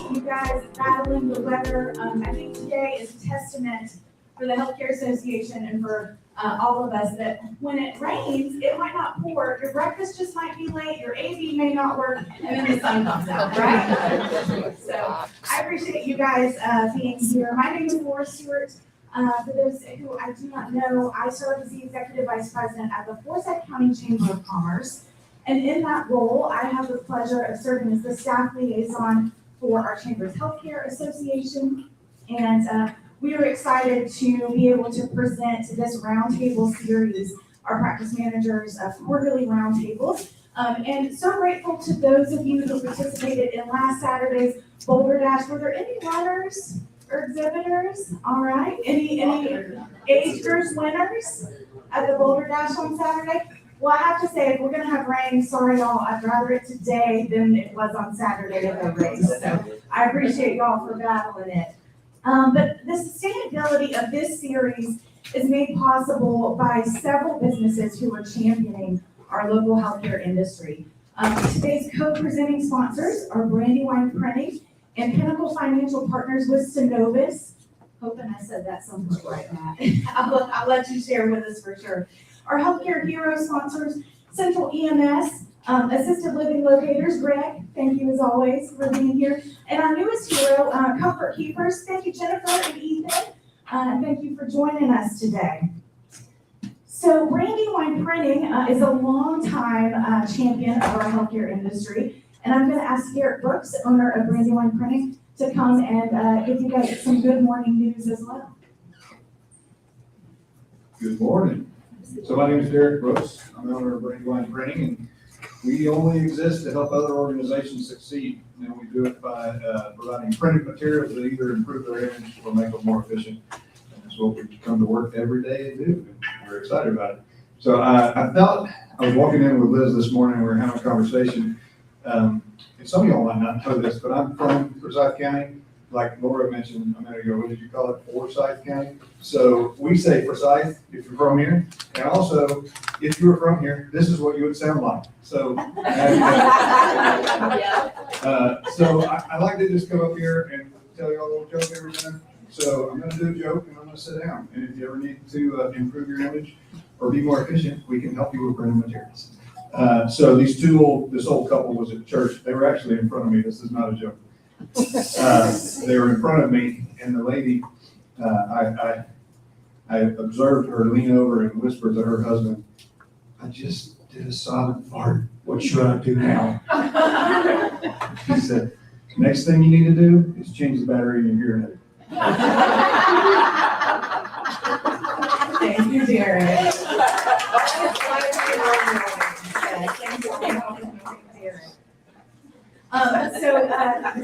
appreciate you guys battling the weather. I think today is a testament for the Healthcare Association and for all of us that when it rains, it might not pour, your breakfast just might be late, your AV may not work, and then the sun comes out, right? So I appreciate you guys being here. My name is Laura Stewart. For those who I do not know, I serve as the Executive Vice President at the Forsyth County Chamber of Commerce. And in that role, I have the pleasure of serving as the staff liaison for our Chamber's Healthcare Association. And we are excited to be able to present this roundtable series, our practice managers quarterly roundtables. And so grateful to those of you who participated in last Saturday's Boulder Dash. Were there any runners or exhibitors? All right. Any age group winners at the Boulder Dash on Saturday? Well, I have to say, if we're going to have rain, sorry y'all, I'd rather it today than it was on Saturday at the race. So I appreciate y'all for battling it. But the sustainability of this series is made possible by several businesses who are championing our local healthcare industry. Today's co-presenting sponsors are Brandywine Printing and Pinnacle Financial Partners with Synovus. Hoping I said that somewhere right, Matt. I'll let you share with us for sure. Our Healthcare Hero sponsors, Central EMS, Assisted Living Locators. Greg, thank you as always for being here. And our newest hero, Comfort Keepers. Thank you, Jennifer and Ethan. Thank you for joining us today. So Brandywine Printing is a longtime champion of our healthcare industry. And I'm going to ask Garrett Brooks, owner of Brandywine Printing, to come and give you guys some good morning news as well. Good morning. So my name is Derek Brooks. I'm the owner of Brandywine Printing, and we only exist to help other organizations succeed. And we do it by providing printed materials that either improve their image or make them more efficient. And that's what we come to work every day to do. And we're excited about it. So I felt, I was walking in with Liz this morning, and we were having a conversation. And some of y'all might not know this, but I'm from Forsyth County. Like Laura mentioned a minute ago, what did you call it? Forsyth County. So we say Forsyth if you're from here. And also, if you were from here, this is what you would sound like. So, so I like to just come up here and tell you all a little joke every time. So I'm going to do a joke and I'm going to sit down. And if you ever need to improve your image or be more efficient, we can help you with printing materials. So this old couple was at church. They were actually in front of me. This is not a joke. They were in front of me, and the lady, I observed her lean over and whisper to her husband, "I just did a silent fart. What should I do now?" She said, "Next thing you need to do is change the battery in your hearing aid." Thank you, Derek.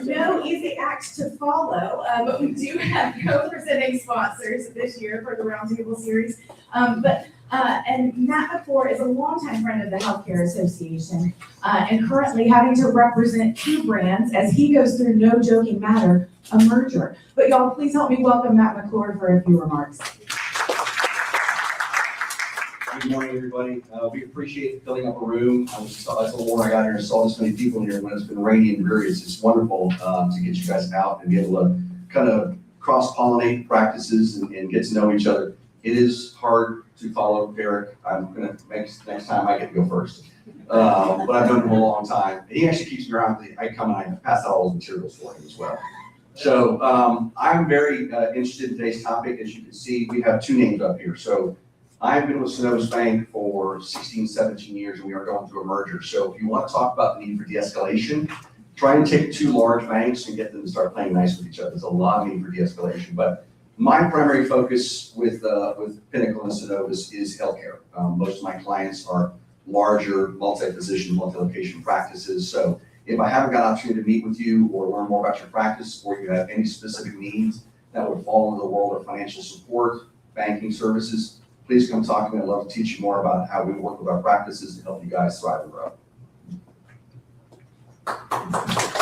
No easy acts to follow, but we do have co-presenting sponsors this year for the Roundtable Series. And Matt McClure is a longtime friend of the Healthcare Association and currently having to represent two brands as he goes through, no joking matter, a merger. But y'all, please help me welcome Matt McClure for a few remarks. Good morning, everybody. We appreciate filling up a room. I told Lauren I got here and saw this many people here when it's been rainy and dreary. It's wonderful to get you guys out and be able to kind of cross-pollinate practices and get to know each other. It is hard to follow Derek. I'm going to next time I get to go first. But I've known him a long time. He actually keeps me around. I come and I pass out all his materials for him as well. So I'm very interested in today's topic. As you can see, we have two names up here. So I've been with Synovus Bank for 16, 17 years, and we are going through a merger. So if you want to talk about the need for de-escalation, try and take two large banks and get them to start playing nice with each other. There's a lot of need for de-escalation. But my primary focus with Pinnacle and Synovus is healthcare. Most of my clients are larger, multi-physician, multi-location practices. So if I haven't got an opportunity to meet with you or learn more about your practice, or you have any specific needs that would fall into the world of financial support, banking services, please come talk to me. I'd love to teach you more about how we work with our practices to help you guys thrive and grow.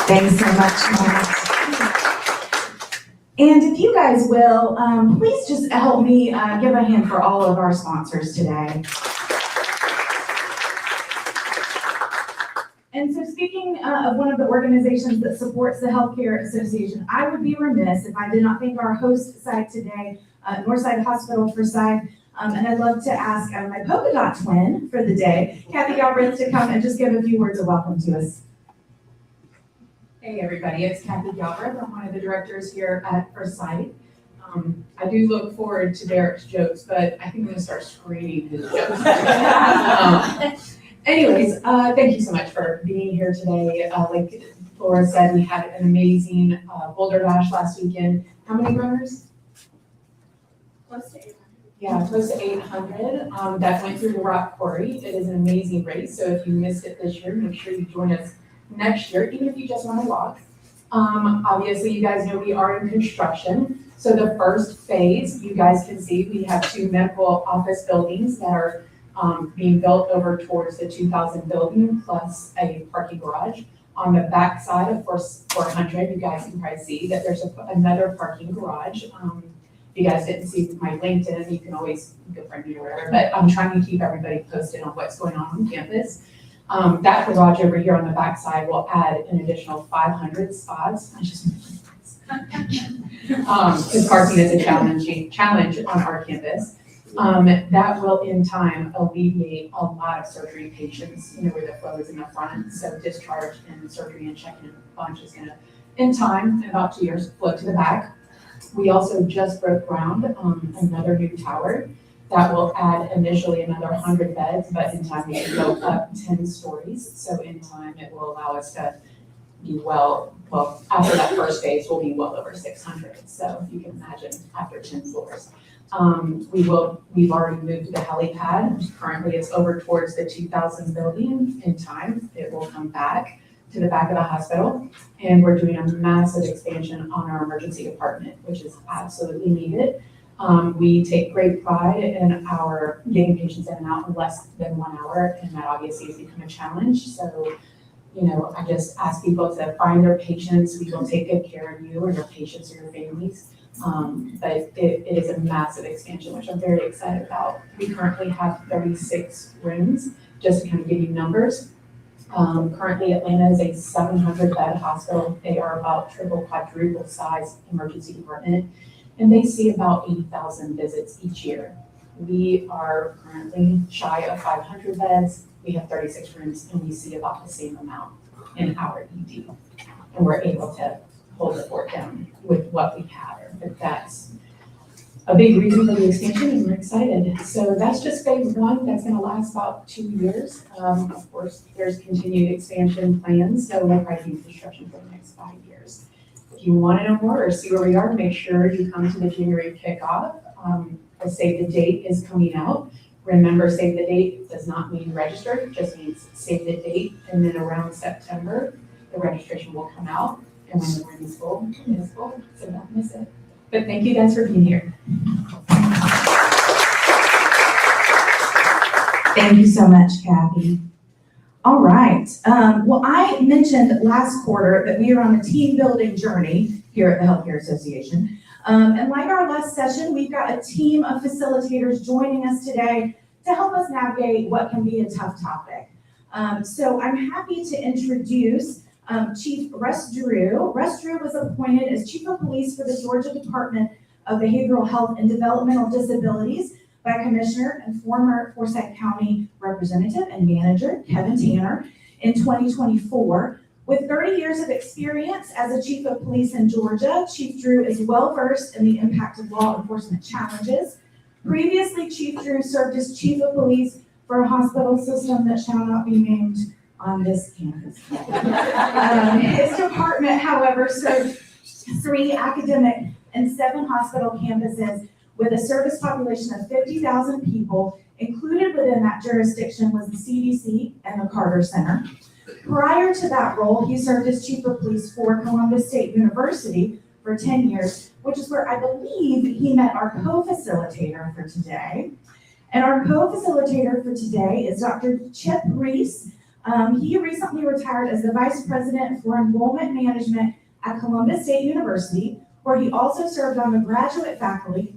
Thanks so much, Matt. And if you guys will, please just help me give a hand for all of our sponsors today. And so speaking of one of the organizations that supports the Healthcare Association, I would be remiss if I did not thank our host site today, Northside Hospital for Side. And I'd love to ask my polka dot twin for the day, Kathy Galbraith, to come and just give a few words of welcome to us. Hey everybody, it's Kathy Galbraith. I'm one of the directors here at First Sight. I do look forward to Derek's jokes, but I think I'm gonna start screaming his jokes. Anyways, thank you so much for being here today. Like Laura said, we had an amazing Boulder Dash last weekend. How many runners? Close to 800. Yeah, close to 800 that went through the rock quarry. It is an amazing race, so if you missed it this year, make sure you join us next year, even if you just want to walk. Obviously, you guys know we are in construction. So the first phase, you guys can see, we have 2 medical office buildings that are being built over towards the 2000 building, plus a parking garage. On the back side of 400, you guys can probably see that there's another parking garage. If you guys didn't see my LinkedIn, you can always go find me or whatever, but I'm trying to keep everybody posted on what's going on campus. That garage over here on the back side will add an additional 500 spots. I just because parking is a challenge on our campus. That will in time alleviate a lot of surgery patients, where the flow is in the front. So discharge and surgery and check-in bunch is gonna, in time, in about 2 years, flow to the back. We also just broke ground on another new tower that will add initially another 100 beds, but in time we can go up 10 stories. So in time, it will allow us to be well, after that first phase, we'll be well over 600. So if you can imagine, after 10 floors. We've already moved to the helipad. Currently, it's over towards the 2000 building. In time, it will come back to the back of the hospital. And we're doing a massive expansion on our emergency department, which is absolutely needed. We take great pride in our getting patients in and out in less than 1 hour, and that obviously has become a challenge. So, I just ask people to find their patients. We will take good care of you or your patients or your families. But it is a massive expansion, which I'm very excited about. We currently have 36 rooms, just to kind of give you numbers. Currently, Atlanta is a 700-bed hospital. They are about triple, quadruple size emergency department, and they see about 8,000 visits each year. We are currently shy of 500 beds. We have 36 rooms, and we see about the same amount in our ED. And we're able to hold the fort down with what we have. But that's a big reason for the expansion, and we're excited. So that's just phase 1. That's going to last about 2 years. Of course, there's continued expansion plans, so we'll probably do construction for the next 5 years. If you want to know more or see where we are, make sure you come to the January kickoff. The save the date is coming out. Remember, save the date does not mean register, it just means save the date, and then around September, the registration will come out, and when the room is full, it is full, so don't miss it. But thank you guys for being here. Thank you so much, Kathy. All right. Well, I mentioned last quarter that we are on a team building journey here at the Healthcare Association. And like our last session, we've got a team of facilitators joining us today to help us navigate what can be a tough topic. So I'm happy to introduce Chief Russ Drew. Russ Drew was appointed as Chief of Police for the Georgia Department of Behavioral Health and Developmental Disabilities by Commissioner and former Forsyth County Representative and Manager Kevin Tanner in 2024. With 30 years of experience as a Chief of Police in Georgia, Chief Drew is well-versed in the impact of law enforcement challenges. Previously, Chief Drew served as Chief of Police for a hospital system that shall not be named on this campus. His department, however, served 3 academic and 7 hospital campuses with a service population of 50,000 people. Included within that jurisdiction was the CDC and the Carter Center. Prior to that role, he served as Chief of Police for Columbus State University for 10 years, which is where I believe he met our co-facilitator for today. And our co-facilitator for today is Dr. Chip Reese. He recently retired as the Vice President for Enrollment Management at Columbus State University, where he also served on the graduate faculty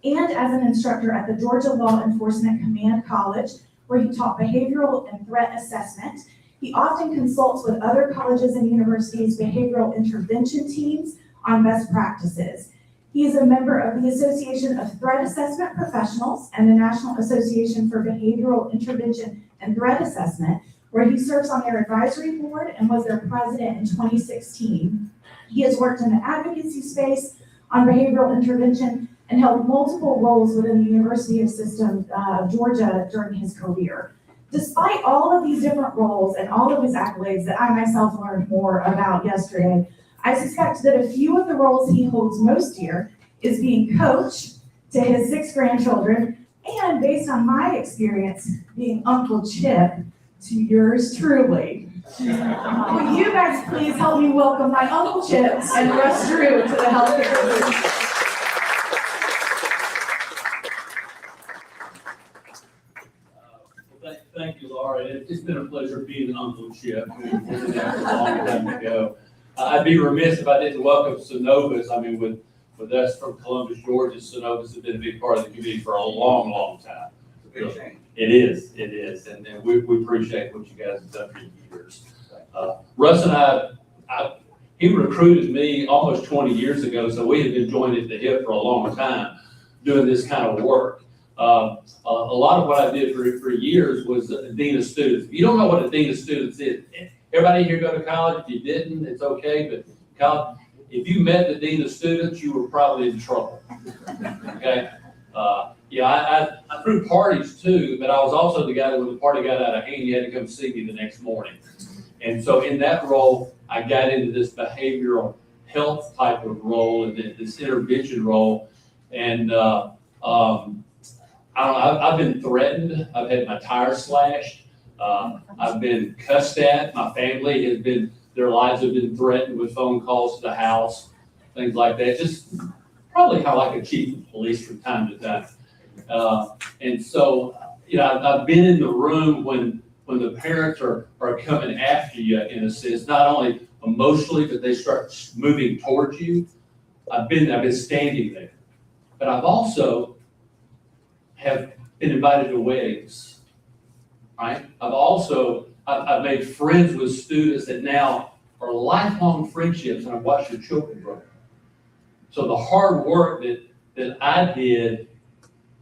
and as an instructor at the Georgia Law Enforcement Command College, where he taught behavioral and threat assessment. He often consults with other colleges and universities' behavioral intervention teams on best practices. He is a member of the Association of Threat Assessment Professionals and the National Association for Behavioral Intervention and Threat Assessment, where he serves on their advisory board and was their president in 2016. He has worked in the advocacy space on behavioral intervention and held multiple roles within the University of Georgia during his career. Despite all of these different roles and all of his accolades that I myself learned more about yesterday, I suspect that a few of the roles he holds most dear is being coach to his 6 grandchildren, and based on my experience, being Uncle Chip to yours truly. Will you guys please help me welcome my Uncle Chip and Russ Drew to the healthcare. Thank you, Laura. It's been a pleasure being an Uncle Chip. We've been there for a long time ago. I'd be remiss if I didn't welcome Synovus. I mean, with us from Columbus, Georgia, Synovus has been a big part of the community for a long, long time. It's a big change. It is, and we appreciate what you guys have done for years. Russ and I, he recruited me almost 20 years ago, so we had been joined at the hip for a long time doing this kind of work. A lot of what I did for years was a dean of students. If you don't know what a dean of students is, everybody here go to college. If you didn't, it's okay, but college, if you met the dean of students, you were probably in trouble, okay? I threw parties too, but I was also the guy that when the party got out of hand, you had to come see me the next morning. And so in that role, I got into this behavioral health type of role and this intervention role. And I've been threatened. I've had my tires slashed. I've been cussed at. My family has been, their lives have been threatened with phone calls to the house, things like that. Just probably how I could chief of police from time to time. And so, I've been in the room when the parents are coming after you, in a sense, not only emotionally, but they start moving towards you. I've been standing there, but I've also have been invited to weddings, right? I've made friends with students that now are lifelong friendships, and I've watched their children grow. So the hard work that I did,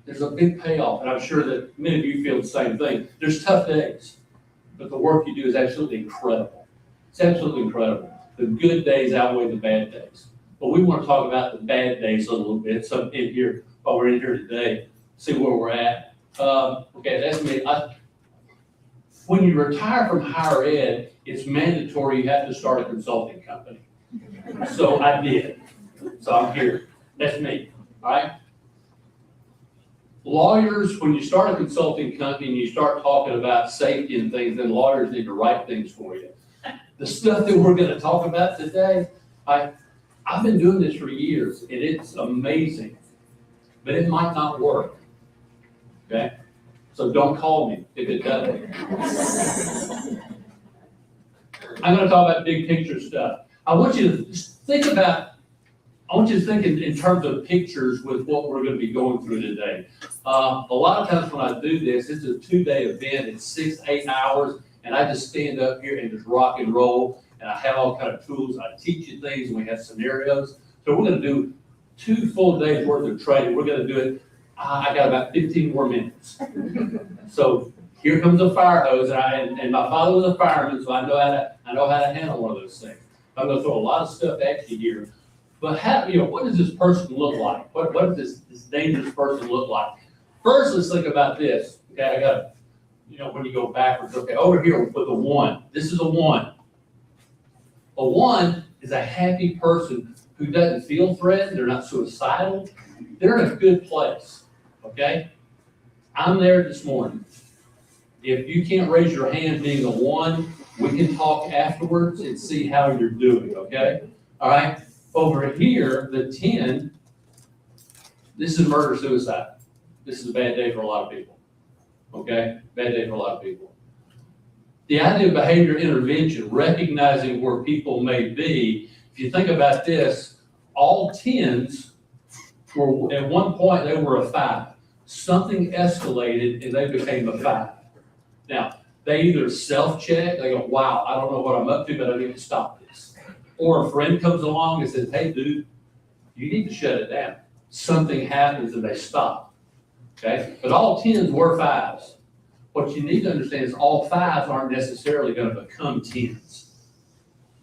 there's a big payoff, and I'm sure that many of you feel the same thing. There's tough days, but the work you do is absolutely incredible. It's absolutely incredible. The good days outweigh the bad days. But we want to talk about the bad days a little bit. So in here, while we're in here today, see where we're at. Okay, that's me. When you retire from higher ed, it's mandatory you have to start a consulting company. So I did. So I'm here. That's me. All right. Lawyers, when you start a consulting company and you start talking about safety and things, then lawyers need to write things for you. The stuff that we're going to talk about today, I've been doing this for years, and it's amazing, but it might not work. Okay? So don't call me if it doesn't. I'm going to talk about big picture stuff. I want you to think in terms of pictures with what we're going to be going through today. A lot of times when I do this, it's a 2-day event. It's 6-8 hours, and I just stand up here and just rock and roll, and I have all kind of tools. I teach you things, and we have scenarios. So we're going to do 2 full days worth of training. We're going to do it. I got about 15 more minutes. So here comes a fire hose, and my father was a fireman, so I know how to handle one of those things. I'm going to throw a lot of stuff at you here. But what does this person look like? What does this dangerous person look like? First, let's think about this. Okay, I got, when you go backwards. Okay, over here with a 1. This is a 1. A 1 is a happy person who doesn't feel threatened. They're not suicidal. They're in a good place. Okay, I'm there this morning. If you can't raise your hand being a 1, we can talk afterwards and see how you're doing. Okay, all right. Over here, the 10, this is murder-suicide. This is a bad day for a lot of people, okay? Bad day for a lot of people. The idea of behavior intervention, recognizing where people may be, if you think about this, all 10s were, at one point, they were a 5. Something escalated and they became a 5. Now, they either self-check, they go, wow, I don't know what I'm up to, but I need to stop this. Or a friend comes along and says, hey, dude, you need to shut it down. Something happens and they stop, okay? But all 10s were 5s. What you need to understand is all 5s aren't necessarily gonna become 10s.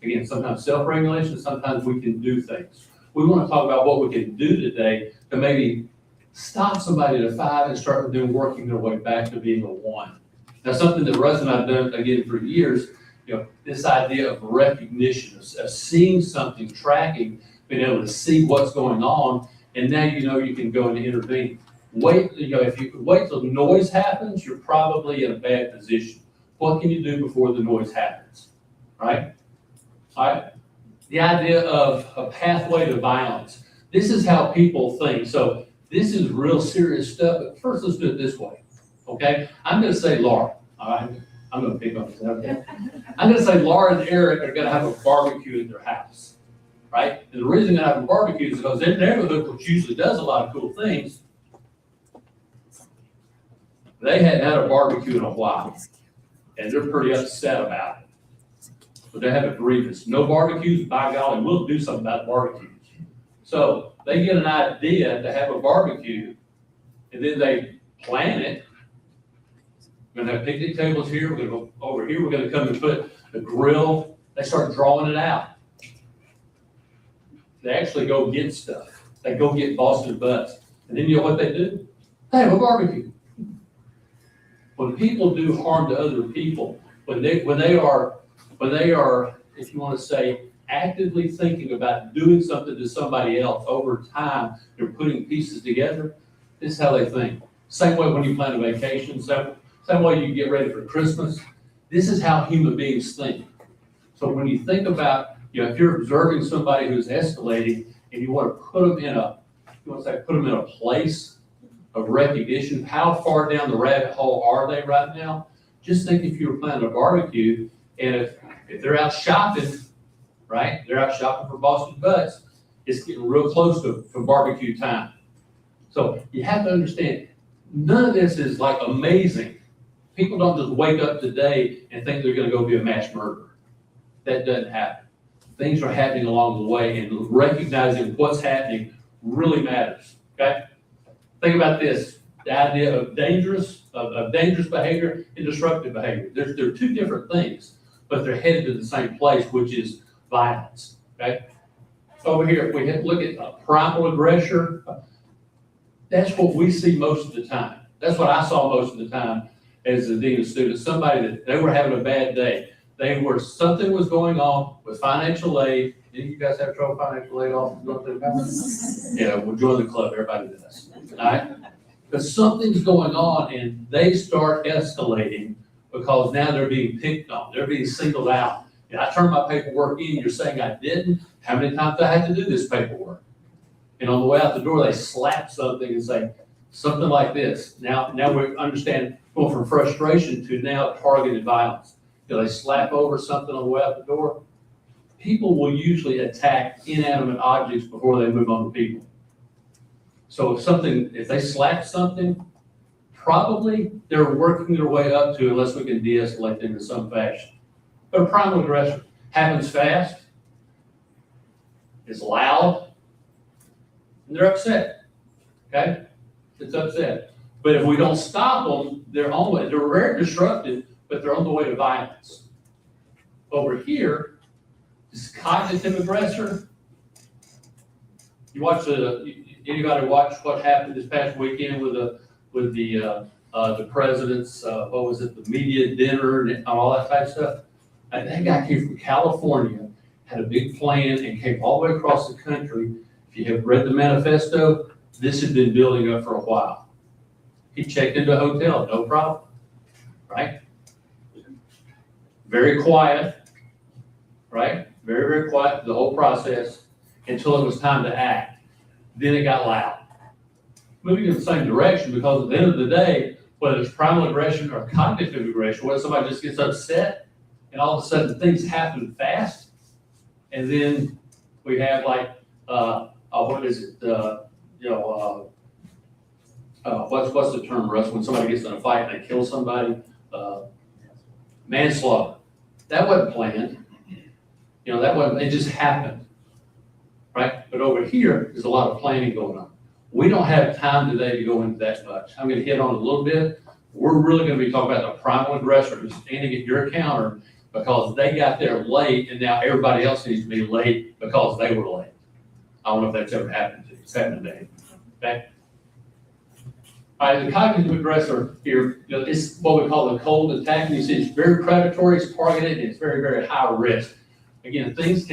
Again, sometimes self-regulation, sometimes we can do things. We wanna talk about what we can do today to maybe stop somebody at a 5 and start them working their way back to being a 1. Now, something that Russ and I have done, again, for years, this idea of recognition, of seeing something, tracking, being able to see what's going on, and now you can go and intervene. If you wait till noise happens, you're probably in a bad position. What can you do before the noise happens, right? All right, the idea of a pathway to violence. This is how people think. So this is real serious stuff, but first let's do it this way, okay? I'm gonna say Laura, all right? I'm gonna pick up, okay? I'm gonna say Laura and Eric are gonna have a barbecue at their house, right? And the reason they have a barbecue is because their neighborhood, which usually does a lot of cool things, they hadn't had a barbecue in a while, and they're pretty upset about it. But they have a grievance. No barbecues, by golly, we'll do something about barbecues. So they get an idea to have a barbecue, and then they plan it. We're gonna have picnic tables here, we're gonna go over here, we're gonna come and put the grill. They start drawing it out. They actually go get stuff. They go get Boston butts. And then you know what they do? They have a barbecue. When people do harm to other people, when they are, if you want to say, actively thinking about doing something to somebody else over time, they're putting pieces together, this is how they think. Same way when you plan a vacation, same way you get ready for Christmas. This is how human beings think. So when you think about, if you're observing somebody who's escalating and you want to put them in a place of recognition, how far down the rabbit hole are they right now? Just think if you were planning a barbecue and if they're out shopping, right? They're out shopping for Boston butts. It's getting real close to barbecue time. So you have to understand, none of this is like amazing. People don't just wake up today and think they're gonna go be a mass murderer. That doesn't happen. Things are happening along the way, and recognizing what's happening really matters, okay? Think about this, the idea of dangerous behavior and disruptive behavior. They're two different things, but they're headed to the same place, which is violence, okay? Over here, if we look at a primal aggressor, that's what we see most of the time. That's what I saw most of the time as a dean of students, somebody that they were having a bad day. Something was going on with financial aid. Any of you guys have trouble financial aid off? Yeah, we'll join the club, everybody does, all right? Because something's going on and they start escalating because now they're being picked on, they're being singled out. And I turned my paperwork in, you're saying I didn't? How many times do I have to do this paperwork? And on the way out the door, they slap something and say, something like this. Now we understand going from frustration to now targeted violence. They slap over something on the way out the door. People will usually attack inanimate objects before they move on to people. So if they slap something, probably they're working their way up to, unless we can de-escalate them in some fashion. But a primal aggressor happens fast, is loud, and they're upset, okay? It's upset. But if we don't stop them, they're very disruptive, but they're on the way to violence. Over here, this cognitive aggressor, anybody watch what happened this past weekend with the president's, the media dinner and all that type of stuff? And that guy came from California, had a big plan and came all the way across the country. If you have read the manifesto, this had been building up for a while. He checked into a hotel, no problem, right? Very quiet, right? Very, very quiet, the whole process, until it was time to act. Then it got loud. Moving in the same direction, because at the end of the day, whether it's primal aggression or cognitive aggression, whether somebody just gets upset and all of a sudden things happen fast, and then we have what's the term, Russ, when somebody gets in a fight and they kill somebody? manslaughter. That wasn't planned. You know, that wasn't, it just happened, right? But over here, there's a lot of planning going on. We don't have time today to go into that much. I'm gonna hit on it a little bit. We're really gonna be talking about the primal aggressor who's standing at your counter because they got there late and now everybody else needs to be late because they were late. I don't know if that's ever happened to you. It's happened today, okay? All right, the cognitive aggressor here, you know, is what we call the cold attack. You see, it's very predatory, it's targeted, and it's very, very high risk. Again, things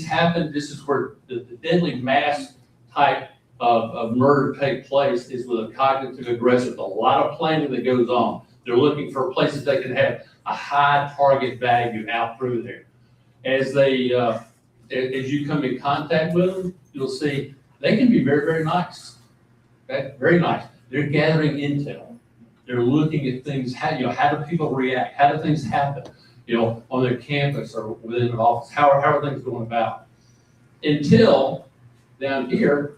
happen. This is where the deadly mass type of murder take place is with a cognitive aggressor. There's a lot of planning that goes on. They're looking for places they can have a high target value out through there. As you come in contact with them, you'll see they can be very, very nice. Okay, very nice. They're gathering intel. They're looking at things, how do people react? How do things happen? You know, on their campus or within an office, how are things going about? Until down here,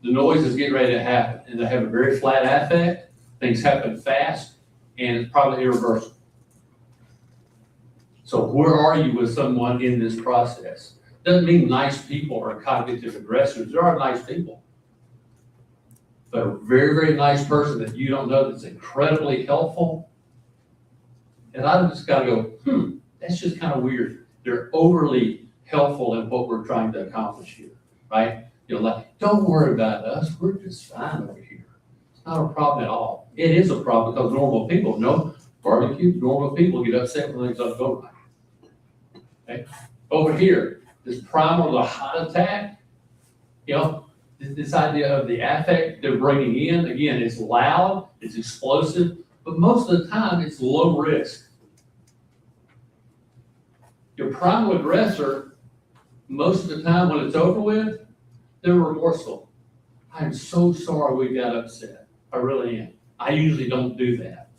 the noise is getting ready to happen, and they have a very flat affect. Things happen fast, and it's probably irreversible. So where are you with someone in this process? Doesn't mean nice people are cognitive aggressors. There are nice people. But a very, very nice person that you don't know that's incredibly helpful, and I just gotta go, that's just kind of weird. They're overly helpful in what we're trying to accomplish here, right? You know, like, don't worry about us, we're just fine over here. It's not a problem at all. It is a problem because normal people, barbecue, normal people get upset when things don't go right. Okay? Over here, this primal, the heart attack, you know, this idea of the affect they're bringing in, again, it's loud, it's explosive, but most of the time it's low risk. Your primal aggressor, most of the time when it's over with, they're remorseful. I'm so sorry we got upset. I really am. I usually don't do that.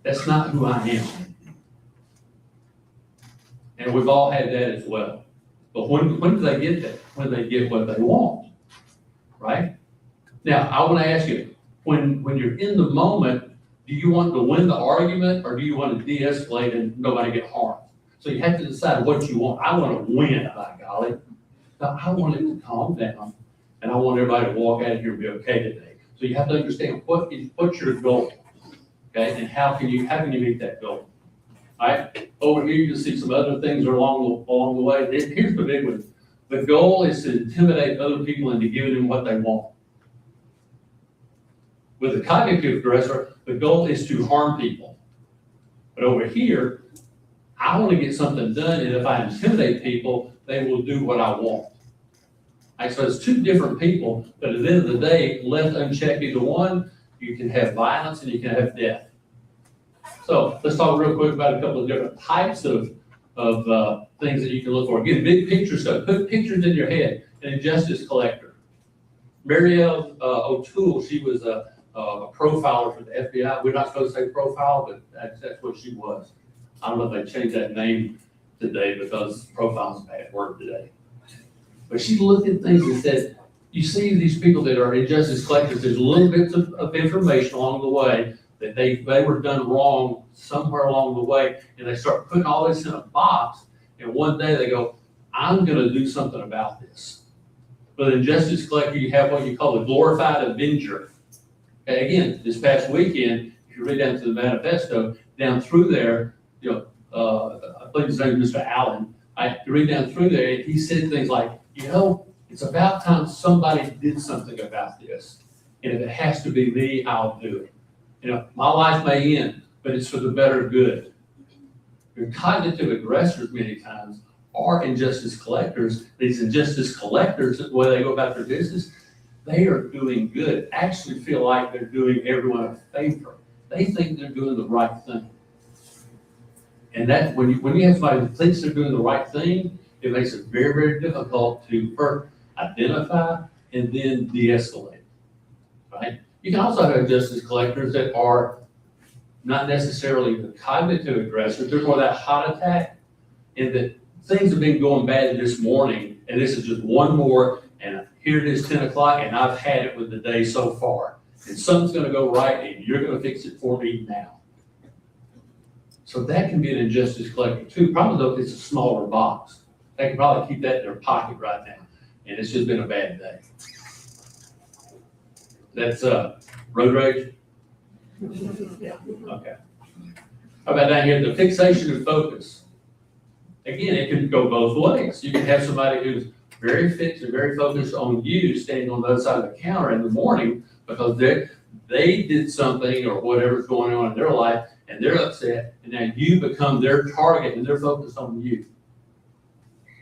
That's not who I am. And we've all had that as well. But when do they get that? When they get what they want, right? Now, I want to ask you, when you're in the moment, do you want to win the argument or do you want to de-escalate and nobody get harmed? So you have to decide what you want. I want to win, by golly. No, I want it to calm down and I want everybody to walk out of here and be okay today. So you have to understand what's your goal, okay? And how can you meet that goal? All right, over here you can see some other things along the way. Here's the big one. The goal is to intimidate other people into giving them what they want. With the cognitive aggressor, the goal is to harm people. But over here, I want to get something done, and if I intimidate people, they will do what I want. All right, so it's two different people, but at the end of the day, left unchecked either one, you can have violence and you can have death. So let's talk real quick about a couple of different types of things that you can look for. Again, big picture stuff. Put pictures in your head. An injustice collector. Marielle O'Toole, she was a profiler for the FBI. We're not supposed to say profile, but that's what she was. I don't know if they changed that name today because profile is a bad word today. But she looked at things and said, you see these people that are injustice collectors, there's little bits of information along the way that they were done wrong somewhere along the way, and they start putting all this in a box, and one day they go, I'm gonna do something about this. But in justice collector, you have what you call a glorified avenger. Okay, again, this past weekend, if you read down to the manifesto, down through there, I believe his name is Mr. Allen, you read down through there, he said things like, it's about time somebody did something about this, and if it has to be me, I'll do it. My life may end, but it's for the better good. Your cognitive aggressors many times are injustice collectors. These injustice collectors, the way they go about their business, they are doing good, actually feel like they're doing everyone a favor. They think they're doing the right thing. And that when you have somebody who thinks they're doing the right thing, it makes it very, very difficult to first identify and then de-escalate, right? You can also have justice collectors that are not necessarily the cognitive aggressors, they're more that heart attack, and that things have been going bad this morning, and this is just one more, and here it is 10 o'clock, and I've had it with the day so far. And something's gonna go right, and you're gonna fix it for me now. So that can be an injustice collector too. Probably though, it's a smaller box. They can probably keep that in their pocket right now. And it's just been a bad day. That's, road rage? Okay. How about down here, the fixation and focus? Again, it can go both ways. You can have somebody who's very fixed and very focused on you standing on the other side of the counter in the morning because they did something or whatever's going on in their life and they're upset, and now you become their target and they're focused on you.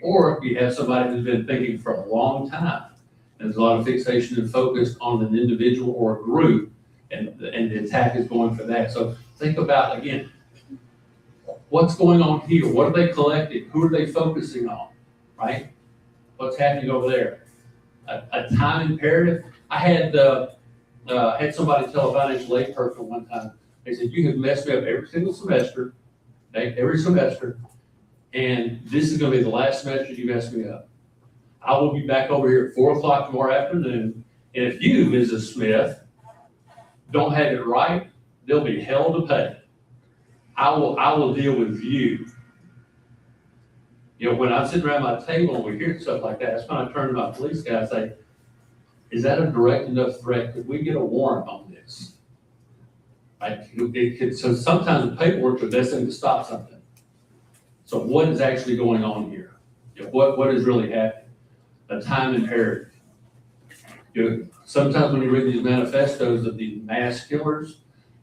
Or you have somebody who's been thinking for a long time, and there's a lot of fixation and focus on an individual or a group, and the attack is going for that. So think about, again, what's going on here? What are they collecting? Who are they focusing on, right? What's happening over there? A time imperative. I had somebody tell a financial aid person one time, they said, you have messed me up every single semester, okay, every semester, and this is gonna be the last semester you messed me up. I will be back over here at 4 o'clock tomorrow afternoon, and if you, Mrs. Smith, don't have it right, there'll be hell to pay. I will deal with you. You know, when I'm sitting around my table and we hear stuff like that, that's when I turn to my police guy and say, is that a direct enough threat? Could we get a warrant on this? Right? So sometimes the paperwork's the best thing to stop something. So what is actually going on here? You know, what is really happening? A time imperative. You know, sometimes when you read these manifestos of these mass killers,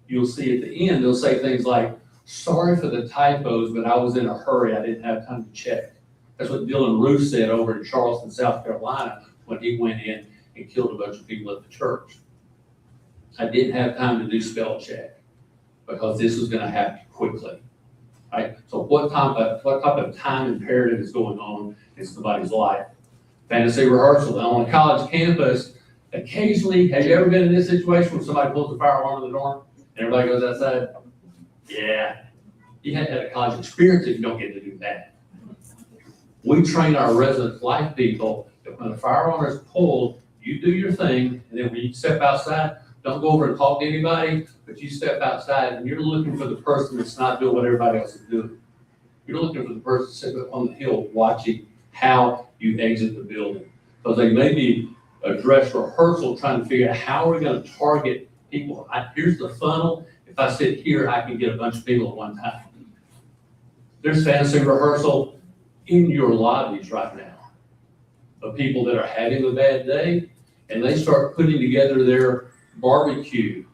you'll see at the end, they'll say things like, sorry for the typos, but I was in a hurry. I didn't have time to check. That's what Dylan Roof said over in Charleston, South Carolina, when he went in and killed a bunch of people at the church. I didn't have time to do spell check because this was going to happen quickly. Right? So what type of time imperative is going on in somebody's life? Fantasy rehearsal on a college campus. Occasionally, have you ever been in this situation where somebody pulls the fire alarm in the door and everybody goes outside? Yeah, you had to have a college experience if you don't get to do that. We train our resident life people that when the fire alarm is pulled, you do your thing, and then when you step outside, don't go over and talk to anybody, but you step outside and you're looking for the person that's not doing what everybody else is doing. You're looking for the person sitting up on the hill watching how you exit the building. Because they may be a dress rehearsal trying to figure out how we're going to target people. Here's the funnel. If I sit here, I can get a bunch of people at one time. There's fantasy rehearsal in your lobbies right now of people that are having a bad day, and they start putting together their barbecue.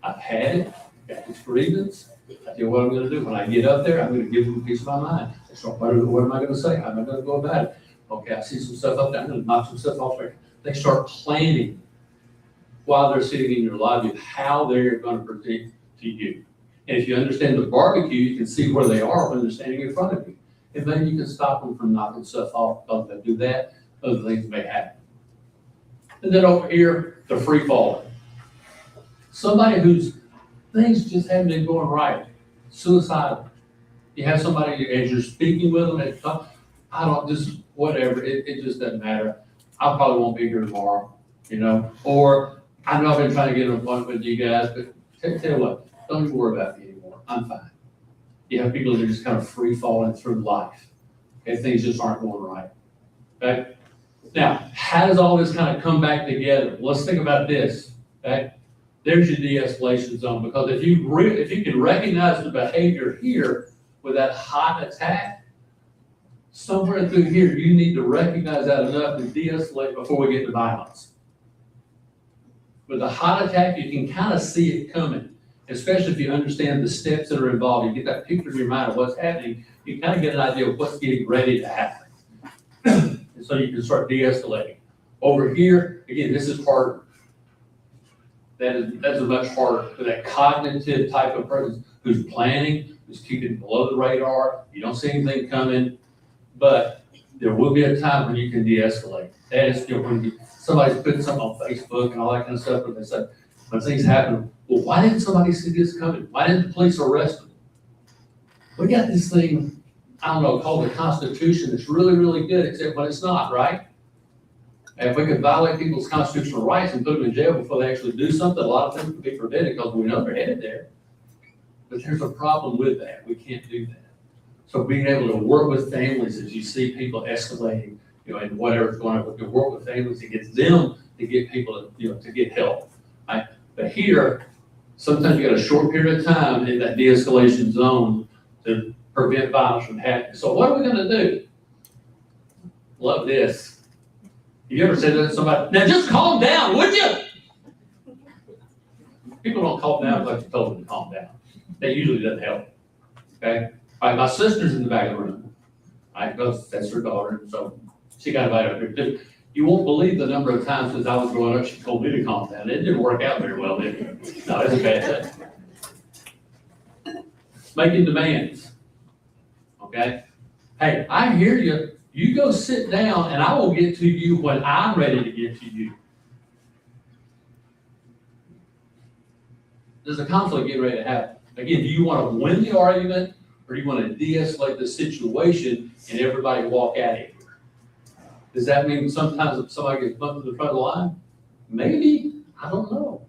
I've had it, got this grievance. I tell you what I'm going to do. When I get up there, I'm going to give them a piece of my mind. They start wondering, what am I going to say? How am I going to go about it? Okay, I see some stuff up there. I'm going to knock some stuff off there. They start planning while they're sitting in your lobby how they're going to present to you. And if you understand the barbecue, you can see where they are when they're standing in front of you. And then you can stop them from knocking stuff off. Because they do that, other things may happen. And then over here, the free falling. Somebody whose things just haven't been going right. Suicidal. You have somebody, as you're speaking with them, and I don't, just whatever, it just doesn't matter. I probably won't be here tomorrow, you know? Or I know I've been trying to get an appointment with you guys, but tell you what, don't even worry about me anymore. I'm fine. You have people that are just kind of free falling through life. Okay, things just aren't going right. Okay? Now, how does all this kind of come back together? Let's think about this. Okay? There's your de-escalation zone, because if you can recognize the behavior here with that hot attack, somewhere through here, you need to recognize that enough to de-escalate before we get to violence. With the hot attack, you can kind of see it coming, especially if you understand the steps that are involved. You get that picture in your mind of what's happening, you kind of get an idea of what's getting ready to happen. And so you can start de-escalating. Over here, again, this is harder. That's a much harder for that cognitive type of person who's planning, who's keeping below the radar. You don't see anything coming, but there will be a time when you can de-escalate. That is, when somebody's putting something on Facebook and all that kind of stuff, and they say, when things happen, well, why didn't somebody see this coming? Why didn't the police arrest them? We got this thing, I don't know, called the Constitution. It's really, really good, except when it's not, right? And if we could violate people's constitutional rights and put them in jail before they actually do something, a lot of things could be prevented because we know they're headed there. But there's a problem with that. We can't do that. So being able to work with families as you see people escalating, and whatever's going on, we can work with families to get them to get people to get help. Right? But here, sometimes you got a short period of time in that de-escalation zone to prevent violence from happening. So what are we gonna do? Love this. You ever said that to somebody, now just calm down, would you? People don't calm down like you told them to calm down. That usually doesn't help, okay? All right, my sister's in the back of the room. Because that's her daughter, so she got invited up here too. You won't believe the number of times since I was growing up, she told me to calm down. It didn't work out very well, did it? No, it's a bad thing. Making demands, okay? Hey, I hear you. You go sit down and I will get to you when I'm ready to get to you. There's a conflict getting ready to happen. Again, do you want to win the argument or do you want to de-escalate the situation and everybody walk out of here? Does that mean sometimes if somebody gets bumped to the front of the line? Maybe, I don't know.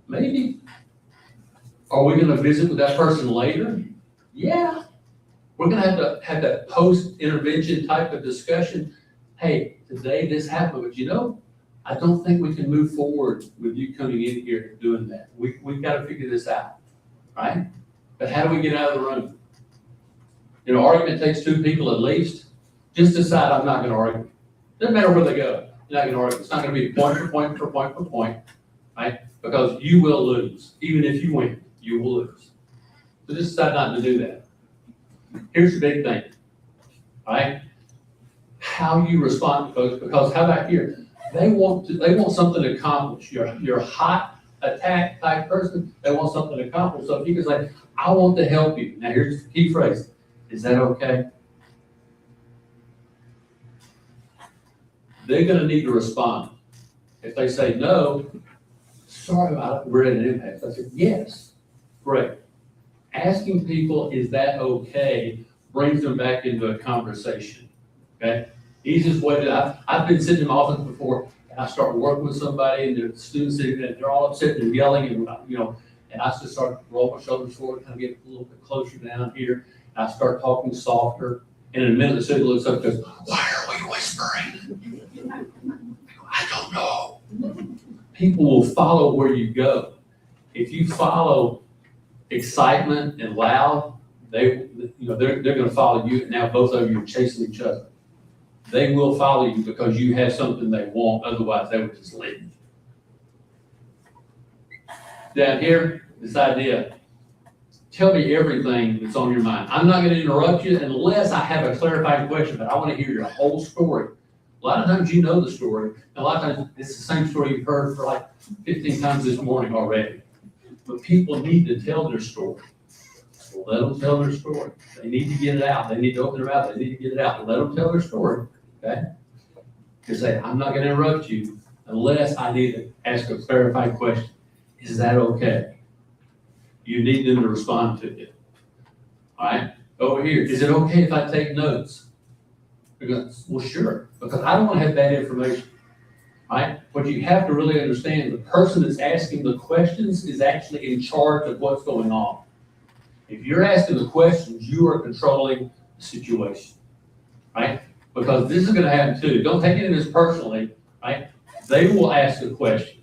Maybe. Are we gonna visit with that person later? Yeah. We're gonna have that post-intervention type of discussion. Hey, today this happened, but I don't think we can move forward with you coming in here and doing that. We've got to figure this out, right? But how do we get out of the room? Argument takes two people at least. Just decide I'm not gonna argue. Doesn't matter where they go. You're not gonna argue. It's not gonna be point for point for point for point, right? Because you will lose. Even if you win, you will lose. So just decide not to do that. Here's the big thing, right? How you respond to folks, because how about here? They want something to accomplish. You're a hot attack type person. They want something to accomplish. So if you can say, I want to help you. Now here's the key phrase. Is that okay? They're gonna need to respond. If they say no, sorry about it, we're at an impasse. I said, yes, great. Asking people, is that okay, brings them back into a conversation, okay? Easiest way I've been sitting in my office before, and I start working with somebody, and the students, they're all upset, they're yelling, and and I just start rolling my shoulders forward, kind of get a little bit closer down here, and I start talking softer, and in a minute, the student looks up and goes, why are we whispering? I don't know. People will follow where you go. If you follow excitement and loud, they're going to follow you. And now both of you are chasing each other. They will follow you because you have something they want. Otherwise, they would just leave. Down here, this idea. Tell me everything that's on your mind. I'm not going to interrupt you unless I have a clarifying question, but I want to hear your whole story. A lot of times you know the story, and a lot of times it's the same story you've heard for like 15 times this morning already. But people need to tell their story. So let them tell their story. They need to get it out. They need to open their mouth. They need to get it out. Let them tell their story, okay? To say, I'm not going to interrupt you unless I need to ask a clarifying question. Is that okay? You need them to respond to you. All right? Over here, is it okay if I take notes? Because, well, sure, because I don't want to have bad information. All right? What you have to really understand, the person that's asking the questions is actually in charge of what's going on. If you're asking the questions, you are controlling the situation, right? Because this is going to happen too. Don't take any of this personally, right? They will ask a question.